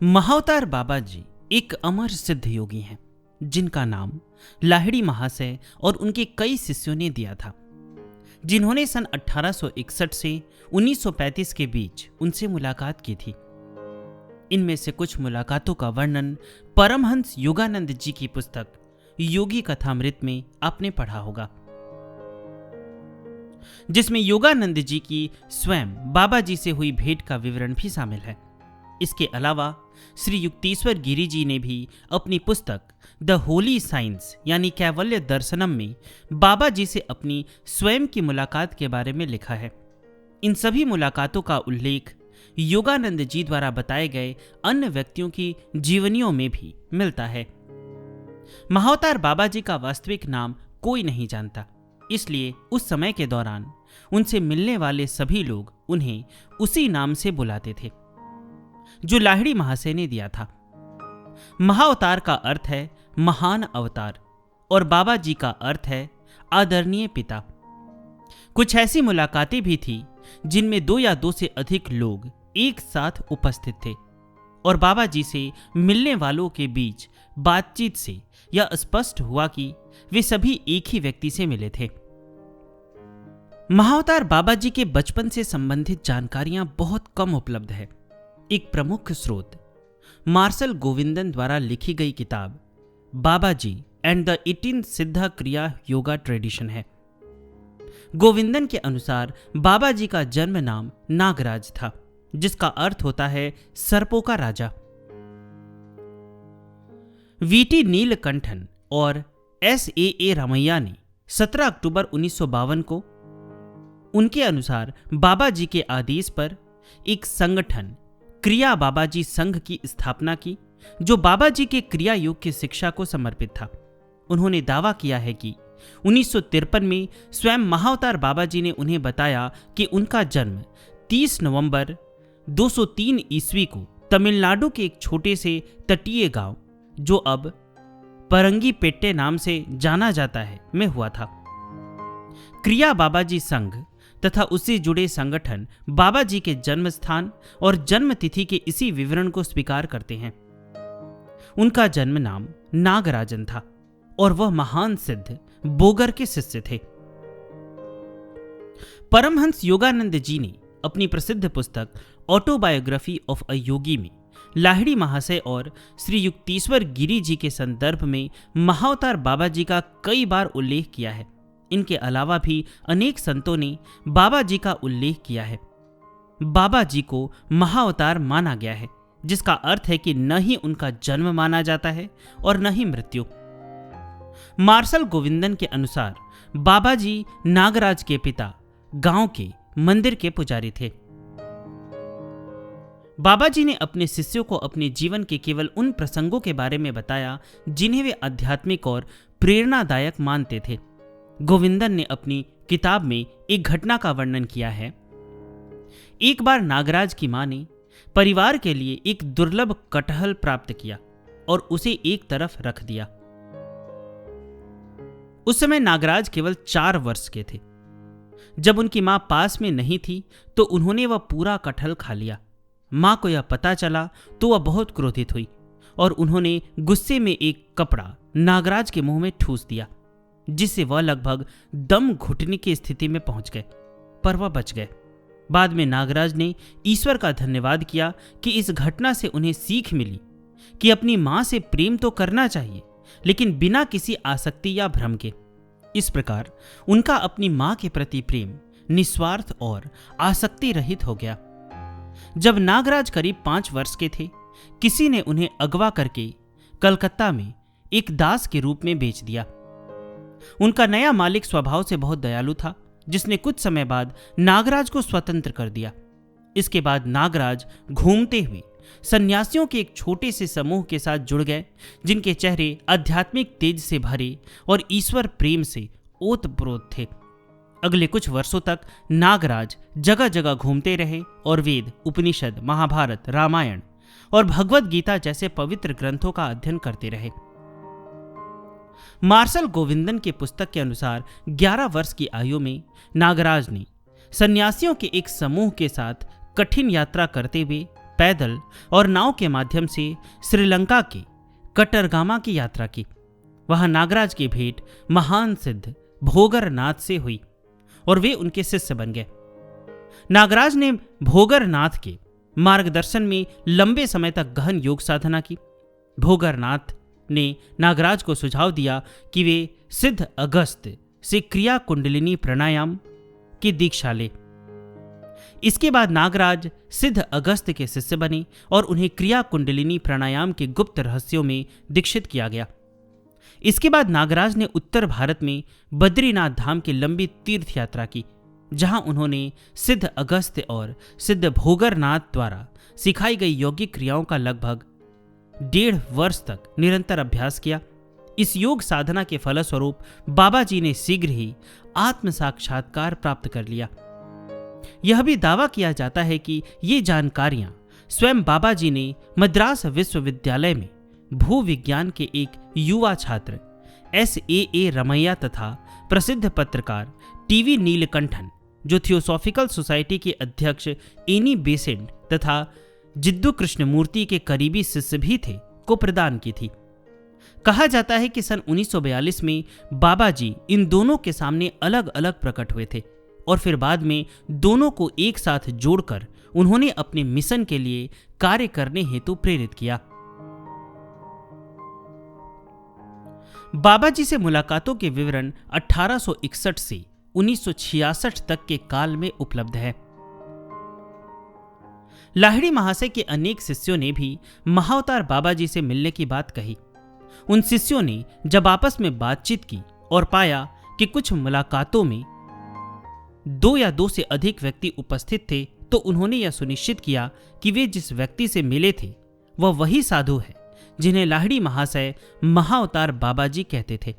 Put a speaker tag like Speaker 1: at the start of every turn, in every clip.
Speaker 1: महाअवतार बाबा जी एक अमर सिद्ध योगी हैं जिनका नाम लाहिड़ी महाशय और उनके कई शिष्यों ने दिया था, जिन्होंने सन 1861 से 1935 के बीच उनसे मुलाकात की थी। इनमें से कुछ मुलाकातों का वर्णन परमहंस योगानंद जी की पुस्तक योगी कथामृत में आपने पढ़ा होगा, जिसमें योगानंद जी की स्वयं बाबा जी से हुई भेंट का विवरण भी शामिल है। इसके अलावा श्री युक्तेश्वर गिरि जी ने भी अपनी पुस्तक द होली साइंस यानी कैवल्य दर्शनम में बाबा जी से अपनी स्वयं की मुलाकात के बारे में लिखा है। इन सभी मुलाकातों का उल्लेख योगानंद जी द्वारा बताए गए अन्य व्यक्तियों की जीवनियों में भी मिलता है। महाअवतार बाबा जी का वास्तविक नाम कोई नहीं जानता, इसलिए उस समय के दौरान उनसे मिलने वाले सभी लोग उन्हें उसी नाम से बुलाते थे जो लाहिड़ी महाशय ने दिया था। महाअवतार का अर्थ है महान अवतार और बाबा जी का अर्थ है आदरणीय पिता। कुछ ऐसी मुलाकातें भी थी जिनमें 2 या 2 से अधिक लोग एक साथ उपस्थित थे और बाबा जी से मिलने वालों के बीच बातचीत से यह स्पष्ट हुआ कि वे सभी एक ही व्यक्ति से मिले थे। महाअवतार बाबा जी के बचपन से संबंधित जानकारियां बहुत कम उपलब्ध है। एक प्रमुख स्रोत मार्शल गोविंदन द्वारा लिखी गई किताब बाबा जी एंड द 18 सिद्धा क्रिया योगा ट्रेडिशन है। गोविंदन के अनुसार बाबा जी का जन्म नाम नागराज था, जिसका अर्थ होता है सर्पों का राजा। वीटी नीलकंठन और SAA रामैया ने 17 अक्टूबर 1952 को उनके अनुसार बाबा जी के आदेश पर एक संगठन क्रिया बाबा जी संघ की स्थापना की, जो बाबा जी के क्रिया योग की शिक्षा को समर्पित था। उन्होंने दावा किया है कि 1953 में स्वयं महाअवतार बाबा जी ने उन्हें बताया कि उनका जन्म 30 नवंबर 203 ईस्वी को तमिलनाडु के एक छोटे से तटीय गांव, जो अब परंगीपेट्टे नाम से जाना जाता है, में हुआ था। क्रिया बाबा जी संघ तथा उससे जुड़े संगठन बाबा जी के जन्म स्थान और जन्म तिथि के इसी विवरण को स्वीकार करते हैं। उनका जन्म नाम नागराजन था और वह महान सिद्ध बोगर के शिष्य थे। परमहंस योगानंद जी ने अपनी प्रसिद्ध पुस्तक ऑटोबायोग्राफी ऑफ अ योगी में लाहिड़ी महाशय और श्री युक्तेश्वर गिरि जी के संदर्भ में महाअवतार बाबा जी का कई बार उल्लेख किया है। इनके अलावा भी अनेक संतों ने बाबा जी का उल्लेख किया है। बाबा जी को महाअवतार माना गया है, जिसका अर्थ है कि न ही उनका जन्म माना जाता है और न ही मृत्यु। मार्शल गोविंदन के अनुसार बाबा जी नागराज के पिता गांव के मंदिर के पुजारी थे। बाबा जी ने अपने शिष्यों को अपने जीवन के केवल उन प्रसंगों के बारे में बताया जिन्हें वे आध्यात्मिक और प्रेरणादायक मानते थे। गोविंदन ने अपनी किताब में एक घटना का वर्णन किया है। एक बार नागराज की मां ने परिवार के लिए एक दुर्लभ कटहल प्राप्त किया और उसे एक तरफ रख दिया। उस समय नागराज केवल 4 वर्ष के थे। जब उनकी मां पास में नहीं थी तो उन्होंने वह पूरा कटहल खा लिया। मां को यह पता चला तो वह बहुत क्रोधित हुई और उन्होंने गुस्से में एक कपड़ा नागराज के मुंह में ठूस दिया, जिससे वह लगभग दम घुटने की स्थिति में पहुंच गए, पर वह बच गए। बाद में नागराज ने ईश्वर का धन्यवाद किया कि इस घटना से उन्हें सीख मिली कि अपनी मां से प्रेम तो करना चाहिए, लेकिन बिना किसी आसक्ति या भ्रम के। इस प्रकार उनका अपनी मां के प्रति प्रेम निस्वार्थ और आसक्ति रहित हो गया। जब नागराज करीब 5 वर्ष के थे, किसी ने उन्हें अगवा करके कलकत्ता में एक दास के रूप में बेच दिया। उनका नया मालिक स्वभाव से बहुत दयालु था, जिसने कुछ समय बाद नागराज को स्वतंत्र कर दिया। इसके बाद नागराज घूमते हुए सन्यासियों के एक छोटे से समूह के साथ जुड़ गए, जिनके चेहरे आध्यात्मिक तेज से भरे और ईश्वर प्रेम से ओतप्रोत थे। अगले कुछ वर्षों तक नागराज जगह जगह घूमते रहे और वेद, उपनिषद, महाभारत, रामायण और भगवद गीता जैसे पवित्र ग्रंथों का अध्ययन करते रहे। मार्शल गोविंदन के पुस्तक के अनुसार 11 वर्ष की आयु में नागराज ने सन्यासियों के एक समूह के साथ कठिन यात्रा करते हुए पैदल और नाव के माध्यम से श्रीलंका के कटरगामा की यात्रा की। वहां नागराज की भेंट महान सिद्ध भोगरनाथ से हुई और वे उनके शिष्य बन गए। नागराज ने भोगरनाथ के मार्गदर्शन में लंबे समय तक गहन योग साधना की। भोगरनाथ ने नागराज को सुझाव दिया कि वे सिद्ध अगस्त से क्रिया कुंडलिनी प्राणायाम की दीक्षा ले। इसके बाद नागराज सिद्ध अगस्त के शिष्य बने और उन्हें क्रिया कुंडलिनी प्राणायाम के गुप्त रहस्यों में दीक्षित किया गया। इसके बाद नागराज ने उत्तर भारत में बद्रीनाथ धाम की लंबी तीर्थ यात्रा की, जहां उन्होंने सिद्ध अगस्त और सिद्ध भोगरनाथ द्वारा सिखाई गई यौगिक क्रियाओं का लगभग 1.5 वर्ष तक निरंतर अभ्यास किया। इस योग साधना के फलस्वरूप बाबा जी ने शीघ्र ही आत्म साक्षात्कार प्राप्त कर लिया। यह भी दावा किया जाता है कि ये जानकारियां स्वयं बाबा जी ने मद्रास विश्वविद्यालय में भूविज्ञान के एक युवा छात्र S.A.A. रमैया तथा प्रसिद्ध पत्रकार टी.वी. नीलकंठन, जो थियोसॉफिकल सोसाइटी के अध्यक्ष एनी बेसेंट तथा जिद्दू कृष्णमूर्ति के करीबी शिष्य भी थे, को प्रदान की थी। कहा जाता है कि सन 1942 में बाबा जी इन दोनों के सामने अलग अलग प्रकट हुए थे और फिर बाद में दोनों को एक साथ जोड़कर उन्होंने अपने मिशन के लिए कार्य करने हेतु प्रेरित किया। बाबा जी से मुलाकातों के विवरण 1861 से 1966 तक के काल में उपलब्ध है। लाहिड़ी महाशय के अनेक शिष्यों ने भी महाअवतार बाबा जी से मिलने की बात कही। उन शिष्यों ने जब आपस में बातचीत की और पाया कि कुछ मुलाकातों में 2 या 2 से अधिक व्यक्ति उपस्थित थे, तो उन्होंने यह सुनिश्चित किया कि वे जिस व्यक्ति से मिले थे वह वही साधु है जिन्हें लाहिड़ी महाशय महाअवतार बाबा जी कहते थे।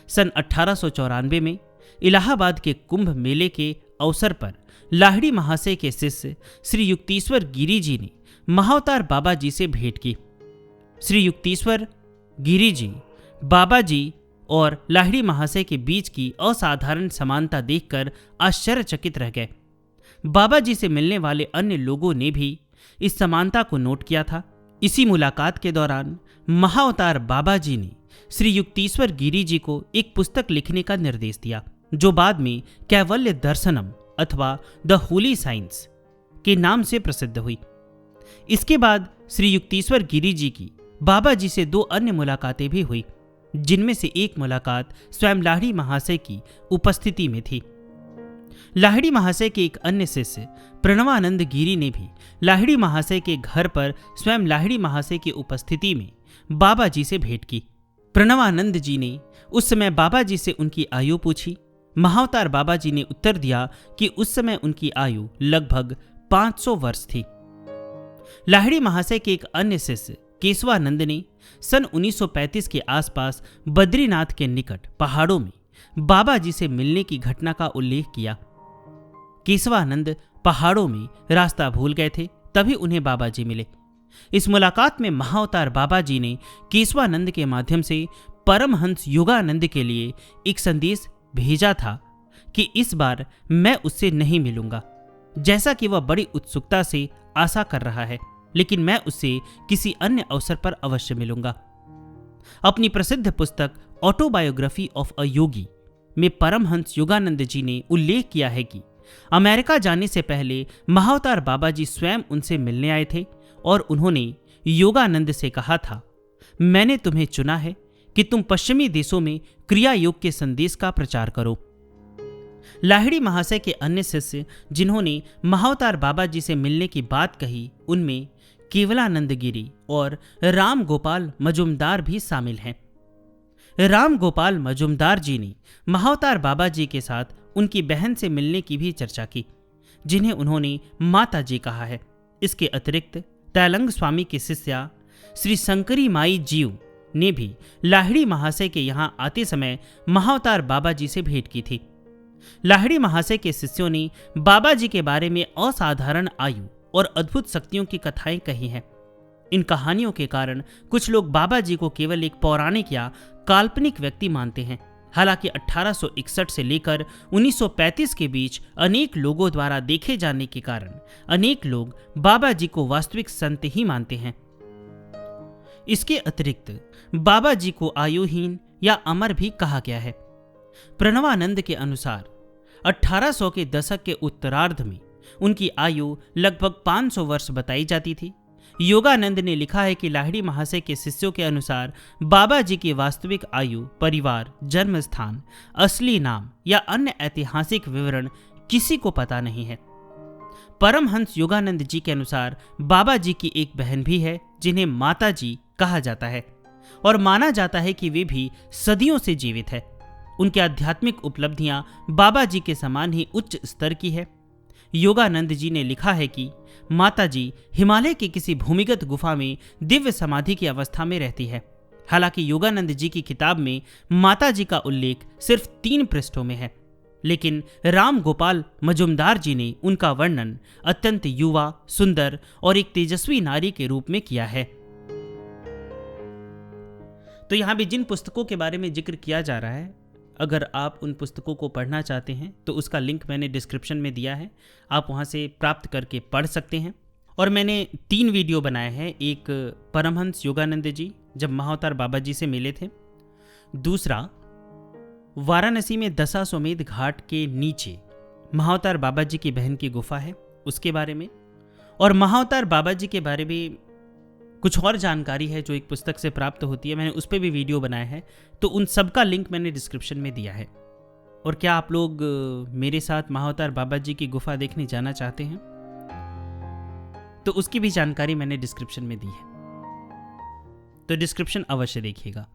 Speaker 1: सन 1894 में इलाहाबाद के कुंभ मेले के अवसर पर लाहिड़ी महाशय के शिष्य श्री युक्तेश्वर गिरी जी ने महाअवतार बाबा जी से भेंट की। श्री युक्तेश्वर गिरी जी बाबा जी और लाहिड़ी महाशय के बीच की असाधारण समानता देखकर आश्चर्यचकित रह गए। बाबा जी से मिलने वाले अन्य लोगों ने भी इस समानता को नोट किया था। इसी मुलाकात के दौरान महाअवतार बाबा जी ने श्री युक्तेश्वर गिरी जी को एक पुस्तक लिखने का निर्देश दिया, जो बाद में कैवल्य दर्शनम अथवा द होली साइंस के नाम से प्रसिद्ध हुई। इसके बाद श्री युक्तेश्वर गिरी जी की बाबा जी से 2 अन्य मुलाकातें भी हुई, जिनमें से एक मुलाकात स्वयं लाहिड़ी महाशय की उपस्थिति में थी। लाहिड़ी महाशय के एक अन्य शिष्य प्रणवानंद गिरी ने भी लाहिड़ी महाशय के घर पर स्वयं लाहिड़ी महाशय की उपस्थिति में बाबा जी से भेंट की। प्रणवानंद जी ने उस समय बाबा जी से उनकी आयु पूछी। महाअवतार बाबा जी ने उत्तर दिया कि उस समय उनकी आयु लगभग 500 वर्ष थी। लाहिड़ी महाशय के एक अन्य शिष्य केशवानंद ने सन 1935 के आसपास बद्रीनाथ के निकट पहाड़ों में बाबा जी से मिलने की घटना का उल्लेख किया। केशवानंद पहाड़ों में रास्ता भूल गए थे, तभी उन्हें बाबा जी मिले। इस मुलाकात में महाअवतार बाबा जी ने केशवानंद के माध्यम से परमहंस योगानंद के लिए एक संदेश भेजा था कि इस बार मैं उससे नहीं मिलूंगा, जैसा कि वह बड़ी उत्सुकता से आशा कर रहा है, लेकिन मैं उससे किसी अन्य अवसर पर अवश्य मिलूंगा। अपनी प्रसिद्ध पुस्तक ऑटोबायोग्राफी ऑफ अ योगी में परमहंस योगानंद जी ने उल्लेख किया है कि अमेरिका जाने से पहले महाअवतार बाबा जी स्वयं उनसे मिलने आए थे और उन्होंने योगानंद से कहा था, मैंने तुम्हें चुना है कि तुम पश्चिमी देशों में क्रिया योग के संदेश का प्रचार करो। लाहिड़ी महाशय के अन्य शिष्य जिन्होंने महाअवतार बाबा जी से मिलने की बात कही, उनमें केवलानंद गिरी और राम गोपाल मजुमदार भी शामिल हैं। राम गोपाल मजुमदार जी ने महाअवतार बाबा जी के साथ उनकी बहन से मिलने की भी चर्चा की, जिन्हें उन्होंने माता जी कहा है। इसके अतिरिक्त तैलंग स्वामी की शिष्या श्री शंकरी माई जीव ने भी लाहिड़ी महाशय के यहाँ आते समय महाअवतार बाबा जी से भेंट की थी। लाहिड़ी महाशय के शिष्यों ने बाबा जी के बारे में असाधारण आयु और अद्भुत शक्तियों की कथाएं कही हैं। इन कहानियों के कारण कुछ लोग बाबा जी को केवल एक पौराणिक या काल्पनिक व्यक्ति मानते हैं। हालांकि 1861 से लेकर 1935 के बीच अनेक लोगों द्वारा देखे जाने के कारण अनेक लोग बाबा जी को वास्तविक संत ही मानते हैं। इसके अतिरिक्त बाबा जी को आयुहीन या अमर भी कहा गया है। प्रणवानंद के अनुसार 1800 के दशक के उत्तरार्ध में उनकी आयु लगभग 500 वर्ष बताई जाती थी। योगानंद ने लिखा है कि लाहिड़ी महाशय के शिष्यों के अनुसार बाबा जी की वास्तविक आयु, परिवार, जन्म स्थान, असली नाम या अन्य ऐतिहासिक विवरण किसी को पता नहीं है। परमहंस योगानंद जी के अनुसार बाबा जी की एक बहन भी है जिन्हें माता जी कहा जाता है और माना जाता है कि वे भी सदियों से जीवित है। उनकी आध्यात्मिक उपलब्धियां बाबा जी के समान ही उच्च स्तर की है। योगानंद जी ने लिखा है कि माता जी हिमालय की किसी भूमिगत गुफा में दिव्य समाधि की अवस्था में रहती है। हालांकि योगानंद जी की किताब में माता जी का उल्लेख सिर्फ 3 पृष्ठों में है, लेकिन राम गोपाल मजुमदार जी ने उनका वर्णन अत्यंत युवा, सुंदर और एक तेजस्वी नारी के रूप में किया है। तो यहाँ भी जिन पुस्तकों के बारे में जिक्र किया जा रहा है, अगर आप उन पुस्तकों को पढ़ना चाहते हैं तो उसका लिंक मैंने डिस्क्रिप्शन में दिया है, आप वहाँ से प्राप्त करके पढ़ सकते हैं। और मैंने 3 वीडियो बनाए हैं। एक परमहंस योगानंद जी जब महाअवतार बाबा जी से मिले थे, दूसरा वाराणसी में दशाश्वमेध घाट के नीचे महाअवतार बाबा जी की बहन की गुफा है उसके बारे में, और महाअवतार बाबा जी के बारे में कुछ और जानकारी है जो एक पुस्तक से प्राप्त होती है, मैंने उस पर भी वीडियो बनाया है। तो उन सब का लिंक मैंने डिस्क्रिप्शन में दिया है। और क्या आप लोग मेरे साथ महाअवतार बाबा जी की गुफा देखने जाना चाहते हैं तो उसकी भी जानकारी मैंने डिस्क्रिप्शन में दी है, तो डिस्क्रिप्शन अवश्य देखिएगा।